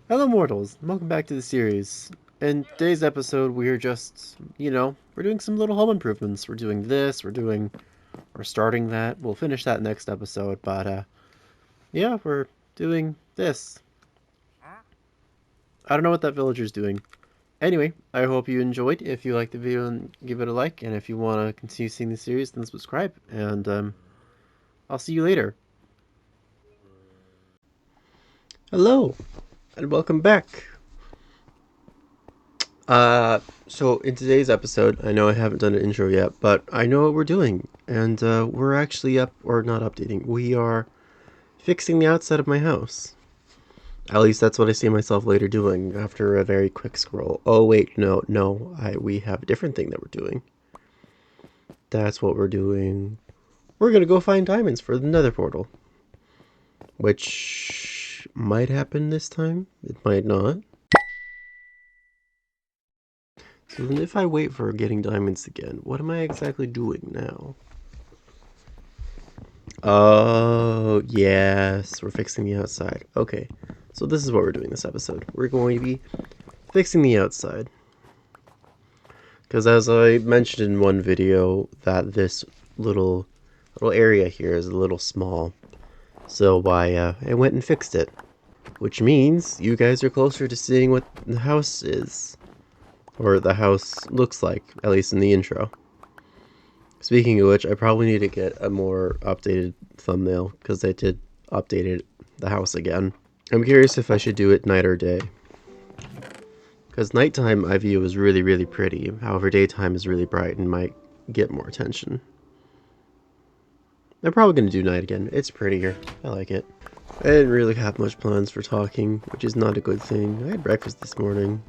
Hello, mortals, and welcome back to the series. In today's episode, we're just, we're doing some little home improvements. We're doing this, we're starting that. We'll finish that next episode, but, yeah, we're doing this. I don't know what that villager's doing. Anyway, I hope you enjoyed. If you liked the video, and give it a like, and if you want to continue seeing the series, then subscribe, and, I'll see you later. Hello, and welcome back. So in today's episode, I know I haven't done an intro yet, but I know what we're doing, and we're actually not updating. We are fixing the outside of my house. At least that's what I see myself later doing after a very quick scroll. Oh wait, no, we have a different thing that we're doing. That's what we're doing. We're gonna go find diamonds for the Nether portal, which might happen this time. It might not. So then if I wait for getting diamonds again, what am I exactly doing now? Oh, yes, we're fixing the outside. Okay, so this is what we're doing this episode. We're going to be fixing the outside. Because as I mentioned in one video, that this little area here is a little small. So I went and fixed it. Which means you guys are closer to seeing what the house is. Or the house looks like, at least in the intro. Speaking of which, I probably need to get a more updated thumbnail, because I did update the house again. I'm curious if I should do it night or day. Because nighttime I view is really, really pretty. However, daytime is really bright and might get more attention. I'm probably going to do night again. It's prettier. I like it. I didn't really have much plans for talking, which is not a good thing. I had breakfast this morning.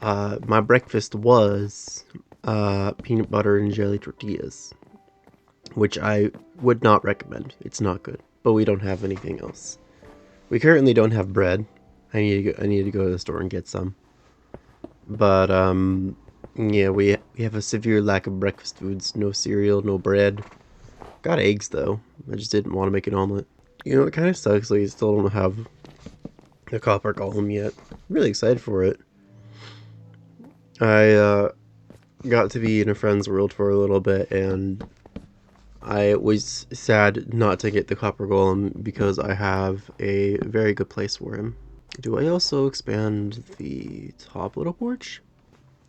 My breakfast was peanut butter and jelly tortillas, which I would not recommend. It's not good, but we don't have anything else. We currently don't have bread. I need to go to the store and get some. But yeah, we have a severe lack of breakfast foods. No cereal, no bread. Got eggs though. I just didn't want to make an omelet. You know, it kind of sucks that you still don't have the copper golem yet. I'm really excited for it. I got to be in a friend's world for a little bit, and I was sad not to get the copper golem because I have a very good place for him. Do I also expand the top little porch?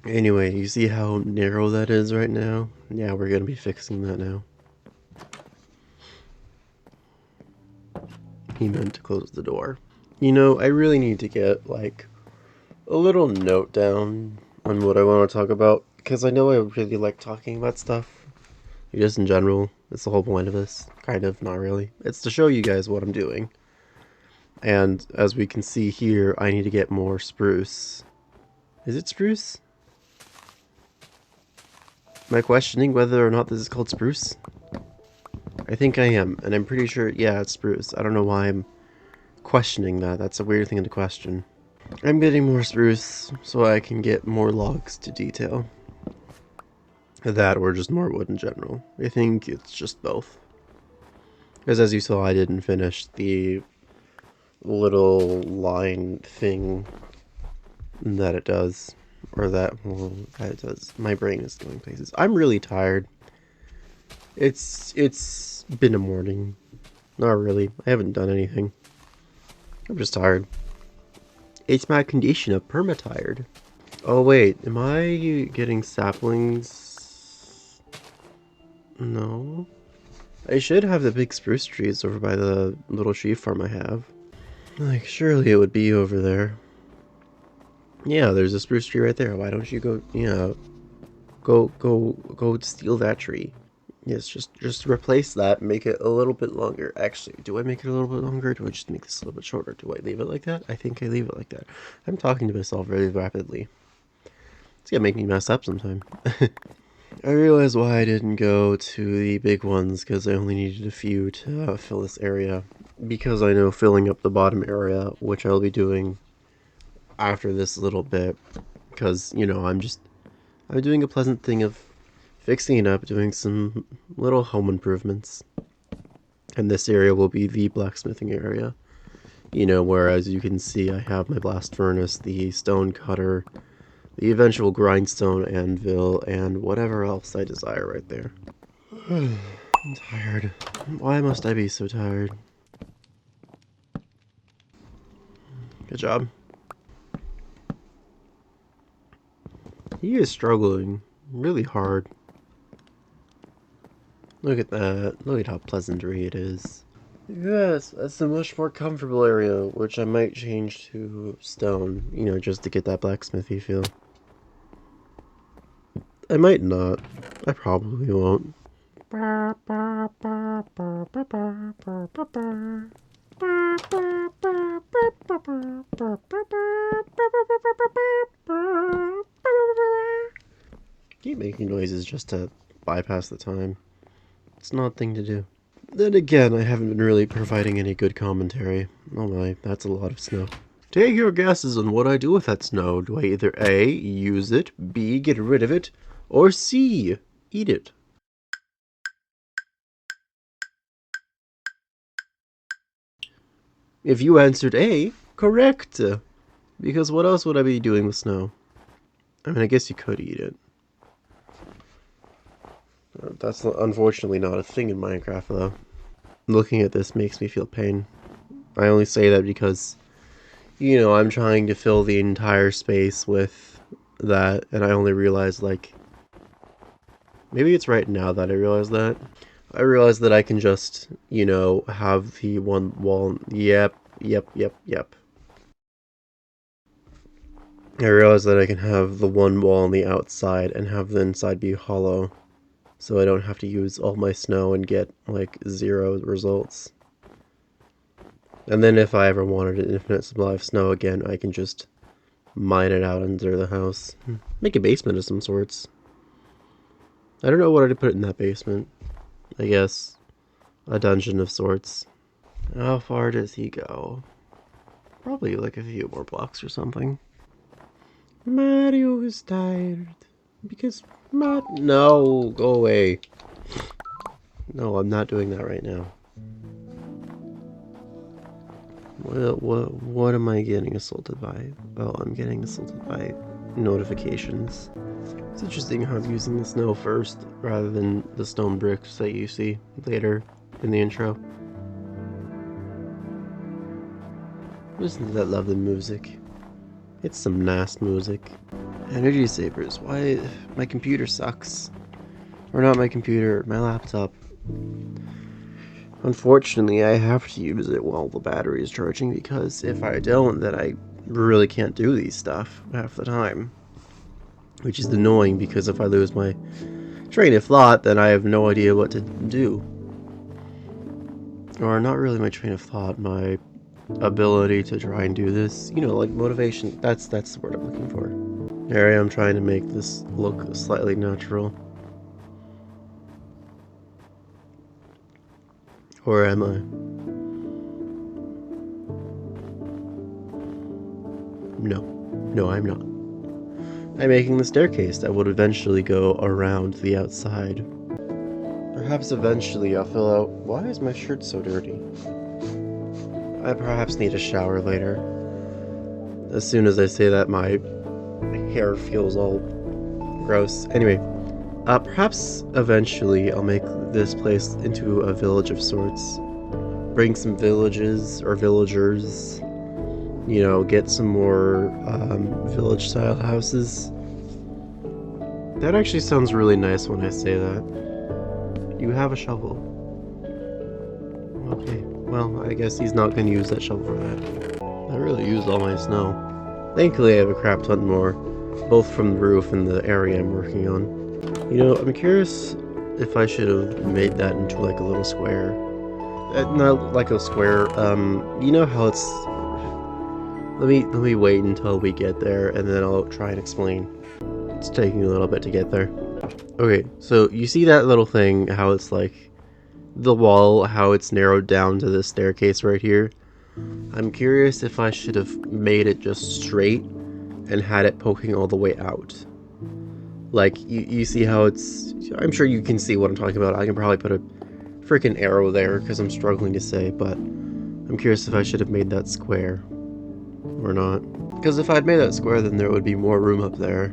Anyway, you see how narrow that is right now? Yeah, we're gonna be fixing that now. He meant to close the door. You know, I really need to get, like, a little note down on what I want to talk about, because I know I really like talking about stuff. Just in general, it's the whole point of this. Kind of, not really. It's to show you guys what I'm doing. And as we can see here, I need to get more spruce. Is it spruce? Am I questioning whether or not this is called spruce? I think I am, and I'm pretty sure, yeah, it's spruce. I don't know why I'm questioning that. That's a weird thing to question. I'm getting more spruce so I can get more logs to detail. That or just more wood in general. I think it's just both. Because as you saw, I didn't finish the little line thing that it does. Or that it does. My brain is going places. I'm really tired. It's been a morning. Not really. I haven't done anything. I'm just tired. It's my condition of perma-tired. Oh wait, am I getting saplings? No. I should have the big spruce trees over by the little tree farm I have. Like, surely it would be over there. Yeah, there's a spruce tree right there. Why don't you go, go steal that tree. Yes, just replace that, make it a little bit longer. Actually, do I make it a little bit longer, or do I just make this a little bit shorter? Do I leave it like that? I think I leave it like that. I'm talking to myself very rapidly. It's gonna make me mess up sometime. I realized why I didn't go to the big ones, because I only needed a few to fill this area. Because I know filling up the bottom area, which I'll be doing after this little bit, because, you know, I'm doing a pleasant thing of fixing it up, doing some little home improvements. And this area will be the blacksmithing area. You know, whereas you can see I have my blast furnace, the stone cutter, the eventual grindstone anvil, and whatever else I desire right there. I'm tired. Why must I be so tired? Good job. He is struggling really hard. Look at that. Look at how pleasantry it is. Yes, that's a much more comfortable area, which I might change to stone, you know, just to get that blacksmithy feel. I might not. I probably won't. Keep making noises just to bypass the time. It's not a thing to do. Then again, I haven't been really providing any good commentary. Oh my, that's a lot of snow. Take your guesses on what I do with that snow. Do I either A, use it, B, get rid of it, or C, eat it? If you answered A, correct. Because what else would I be doing with snow? I mean, I guess you could eat it. That's unfortunately not a thing in Minecraft, though. Looking at this makes me feel pain. I only say that because, you know, I'm trying to fill the entire space with that, and I only realized, like, maybe it's right now that I realize that. I realize that I can just, you know, have the one wall. Yep. I realize that I can have the one wall on the outside and have the inside be hollow, so I don't have to use all my snow and get, like, 0 results. And then if I ever wanted an infinite supply of snow again, I can just mine it out under the house. Make a basement of some sorts. I don't know what I'd put in that basement. I guess a dungeon of sorts. How far does he go? Probably like a few more blocks or something. Mario is tired. Because no, go away. No, I'm not doing that right now. What am I getting assaulted by? Oh, I'm getting assaulted by notifications. It's interesting how I'm using the snow first rather than the stone bricks that you see later in the intro. Listen to that lovely music. It's some nice music. Energy savers. Why? My computer sucks. Or not my computer, my laptop. Unfortunately, I have to use it while the battery is charging because if I don't, then I really can't do these stuff half the time. Which is annoying because if I lose my train of thought, then I have no idea what to do. Or not really my train of thought, my ability to try and do this. You know, like motivation. That's the word I'm looking for. Here I am trying to make this look slightly natural. Or am I? No, I'm not. I'm making the staircase that would eventually go around the outside. Perhaps eventually I'll fill out... Why is my shirt so dirty? I perhaps need a shower later. As soon as I say that, my hair feels all gross. Anyway, perhaps eventually I'll make this place into a village of sorts. Bring some villages or villagers. You know, get some more village-style houses. That actually sounds really nice when I say that. You have a shovel. Okay, well, I guess he's not going to use that shovel for that. I really used all my snow. Thankfully, I have a crap ton more, both from the roof and the area I'm working on. You know, I'm curious if I should have made that into like a little square. Not like a square, you know how it's... Let me wait until we get there, and then I'll try and explain. It's taking a little bit to get there. Okay, so you see that little thing, how it's like the wall, how it's narrowed down to this staircase right here? I'm curious if I should have made it just straight and had it poking all the way out. Like, you see how it's... I'm sure you can see what I'm talking about. I can probably put a freaking arrow there because I'm struggling to say, but I'm I'm curious if I should have made that square or not. Because if I'd made that square, then there would be more room up there.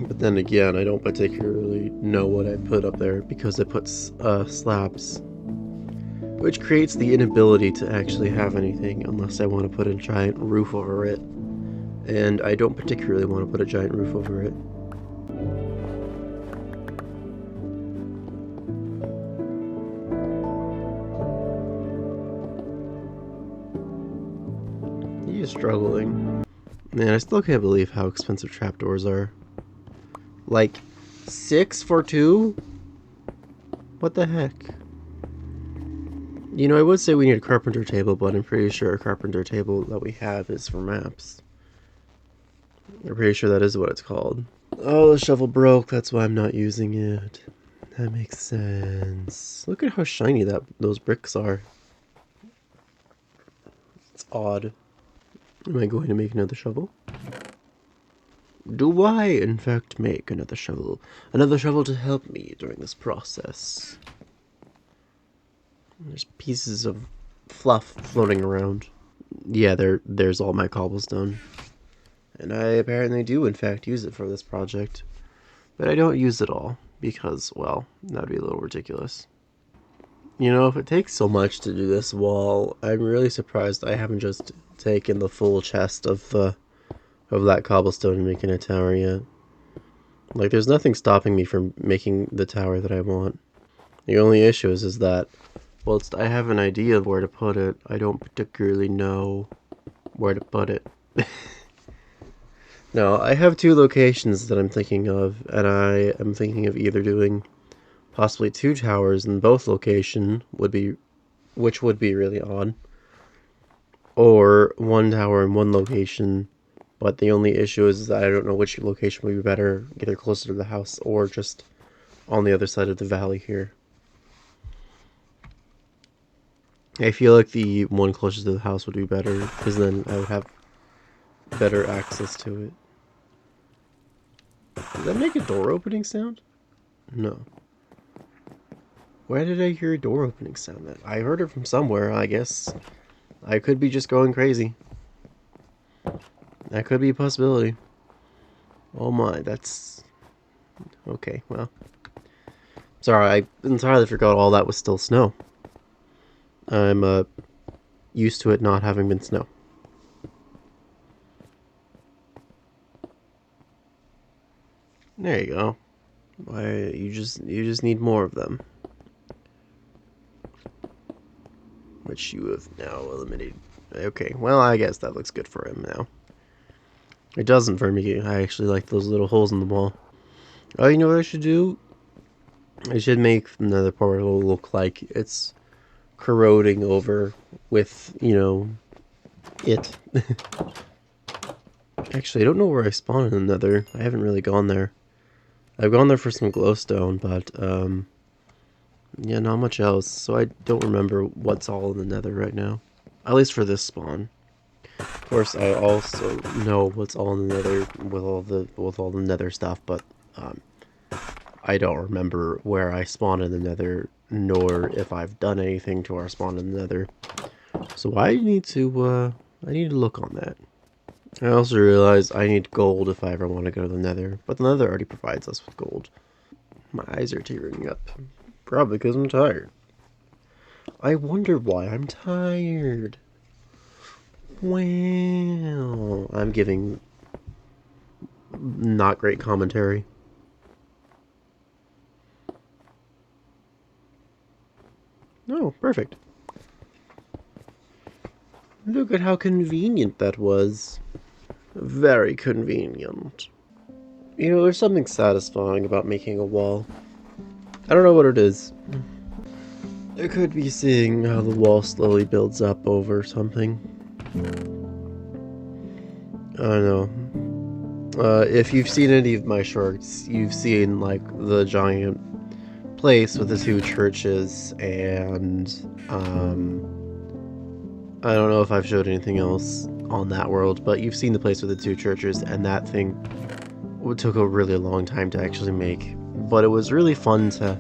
But then again, I don't particularly know what I put up there because it puts slabs, which creates the inability to actually have anything unless I want to put a giant roof over it. And I don't particularly want to put a giant roof over it. He's struggling. Man, I still can't believe how expensive trapdoors are. Like, 6 for 2? What the heck? You know, I would say we need a carpenter table, but I'm pretty sure a carpenter table that we have is for maps. I'm pretty sure that is what it's called. Oh, the shovel broke, that's why I'm not using it. That makes sense. Look at how shiny those bricks are. It's odd. Am I going to make another shovel? Do I, in fact, make another shovel? Another shovel to help me during this process. There's pieces of fluff floating around. Yeah, there's all my cobblestone. And I apparently do, in fact, use it for this project. But I don't use it all, because, well, that'd be a little ridiculous. You know, if it takes so much to do this wall, I'm really surprised I haven't just taken the full chest of that cobblestone and making a tower yet. Like, there's nothing stopping me from making the tower that I want. The only issue is that, whilst I have an idea of where to put it, I don't particularly know where to put it. Now, I have 2 locations that I'm thinking of, and I am thinking of either doing possibly 2 towers in both locations, which would be really odd, or 1 tower in 1 location, but the only issue is that I don't know which location would be better, either closer to the house or just on the other side of the valley here. I feel like the one closest to the house would be better, because then I would have better access to it. Does that make a door opening sound? No. Where did I hear a door opening sound at? I heard it from somewhere, I guess. I could be just going crazy. That could be a possibility. Oh my, that's... Okay, well. Sorry, I entirely forgot all that was still snow. I'm used to it not having been snow. There you go. Why, you just need more of them. Which you have now eliminated. Okay, well, I guess that looks good for him now. It doesn't for me. I actually like those little holes in the wall. Oh, you know what I should do? I should make another portal look like it's corroding over with, you know, it. Actually, I don't know where I spawned in the Nether. I haven't really gone there. I've gone there for some glowstone, but, yeah, not much else. So I don't remember what's all in the Nether right now. At least for this spawn. Of course, I also know what's all in the Nether with all the Nether stuff, but, I don't remember where I spawned in the Nether, nor if I've done anything to our spawn in the Nether. So I need to look on that. I also realized I need gold if I ever want to go to the Nether, but the Nether already provides us with gold. My eyes are tearing up. Probably because I'm tired. I wonder why I'm tired. Well, I'm giving not great commentary. Oh, perfect. Look at how convenient that was. Very convenient. You know, there's something satisfying about making a wall. I don't know what it is. It could be seeing how the wall slowly builds up over something. I don't know. If you've seen any of my shorts, you've seen, like, the giant place with the 2 churches, and, I don't know if I've showed anything else on that world, but you've seen the place with the 2 churches, and that thing took a really long time to actually make. But it was really fun to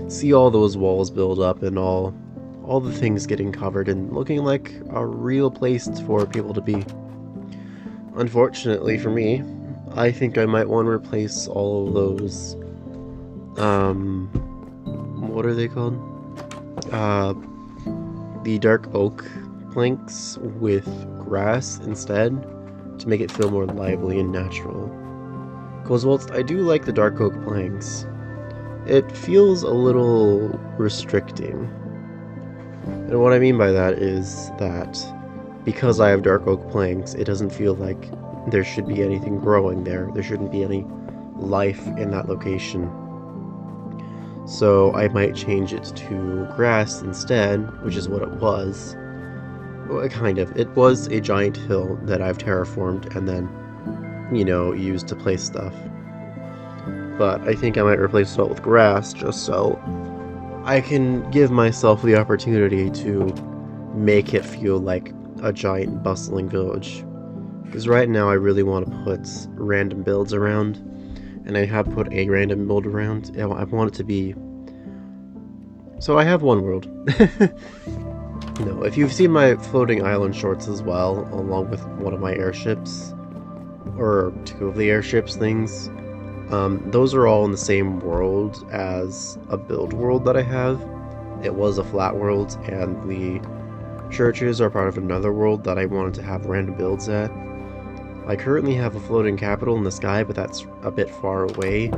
see all those walls build up and all all the things getting covered and looking like a real place for people to be. Unfortunately for me, I think I might want to replace all of those, what are they called? The dark oak planks with grass instead to make it feel more lively and natural. Because whilst I do like the dark oak planks, it feels a little restricting. And what I mean by that is that because I have dark oak planks, it doesn't feel like there should be anything growing there. There shouldn't be any life in that location. So I might change it to grass instead, which is what it was. Well, kind of. It was a giant hill that I've terraformed and then, used to place stuff. But I think I might replace it all with grass just so I can give myself the opportunity to make it feel like a giant bustling village. Because right now I really want to put random builds around, and I have put a random build around. I want it to be... So I have one world. No, if you've seen my floating island shorts as well, along with one of my airships, or two of the airships things, those are all in the same world as a build world that I have. It was a flat world, and the churches are part of another world that I wanted to have random builds at. I currently have a floating capital in the sky, but that's a bit far away,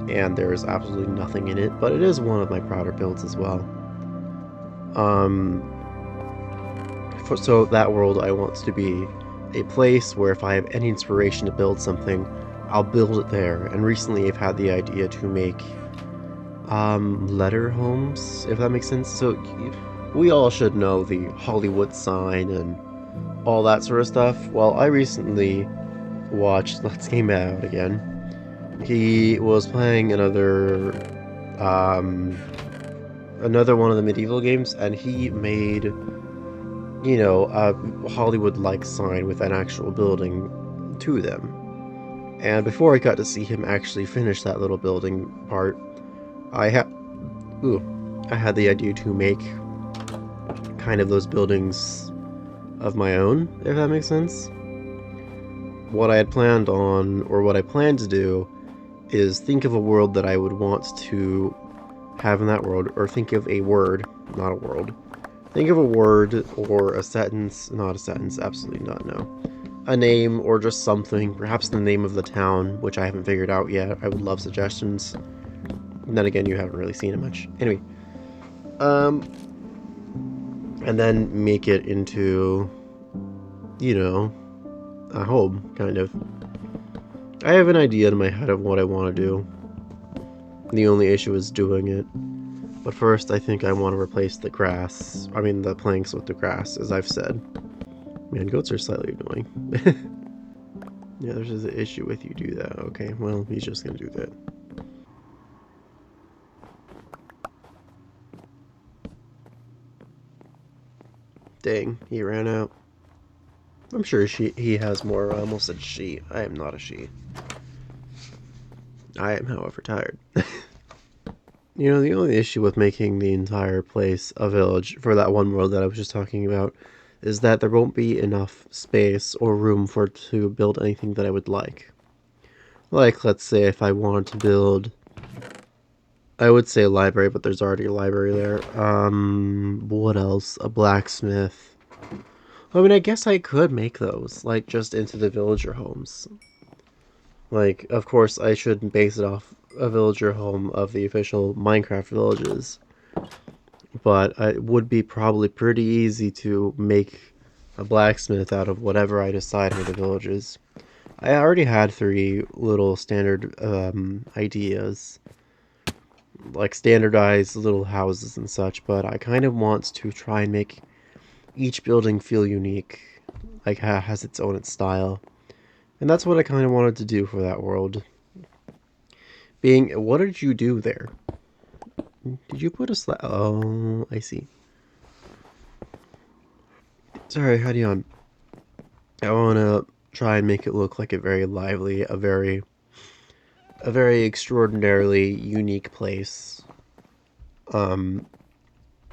and there is absolutely nothing in it, but it is one of my prouder builds as well. So that world I want to be a place where if I have any inspiration to build something, I'll build it there. And recently I've had the idea to make letter homes, if that makes sense. So we all should know the Hollywood sign and all that sort of stuff. Well, I recently watched Let's Game Out again. He was playing another one of the medieval games, and he made, a Hollywood-like sign with an actual building to them. And before I got to see him actually finish that little building part, I had the idea to make kind of those buildings of my own, if that makes sense. What I had planned on, or what I plan to do, is think of a world that I would want to have in that world, or think of a word, not a world. Think of a word or a sentence, not a sentence, absolutely not, no. A name or just something, perhaps the name of the town, which I haven't figured out yet. I would love suggestions. And then again, you haven't really seen it much. Anyway, and then make it into, a home, kind of. I have an idea in my head of what I want to do. The only issue is doing it. But first, I think I want to replace the planks with the grass, as I've said. Man, goats are slightly annoying. Yeah, there's just an issue with you do that. Okay, well, he's just gonna do that. Dang, he ran out. I'm sure he has more. I almost said she. I am not a she. I am, however, tired. The only issue with making the entire place a village for that one world that I was just talking about is that there won't be enough space or room to build anything that I would like. Like, let's say if I wanted to build... I would say a library, but there's already a library there. What else? A blacksmith. I mean, I guess I could make those, like, just into the villager homes. Like, of course, I should base it off a villager home of the official Minecraft villages. But it would be probably pretty easy to make a blacksmith out of whatever I decide for the villages. I already had 3 little standard ideas, like standardized little houses and such, but I kind of want to try and make each building feel unique, like has its own style. And that's what I kind of wanted to do for that world. What did you do there? Did you put a slab? Oh, I see. Sorry, how do you on? I want to try and make it look like a very lively, a very extraordinarily unique place.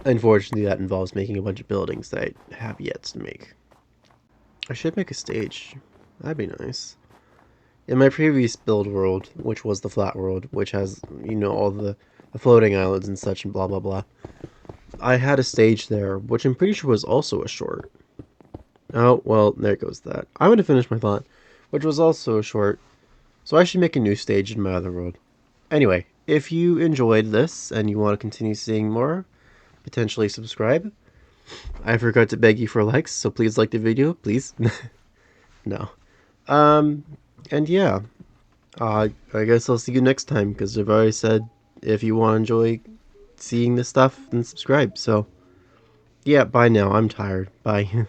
Unfortunately, that involves making a bunch of buildings that I have yet to make. I should make a stage. That'd be nice. In my previous build world, which was the flat world, which has, all the floating islands and such and blah blah blah, I had a stage there, which I'm pretty sure was also a short. Oh, well, there goes that. I'm going to finish my thought, which was also a short, so I should make a new stage in my other world. Anyway, if you enjoyed this and you want to continue seeing more, potentially subscribe. I forgot to beg you for likes, so please like the video, please. No. Um, and yeah, I guess I'll see you next time, because I've already said if you want to enjoy seeing this stuff, then subscribe. So, yeah, bye now. I'm tired. Bye.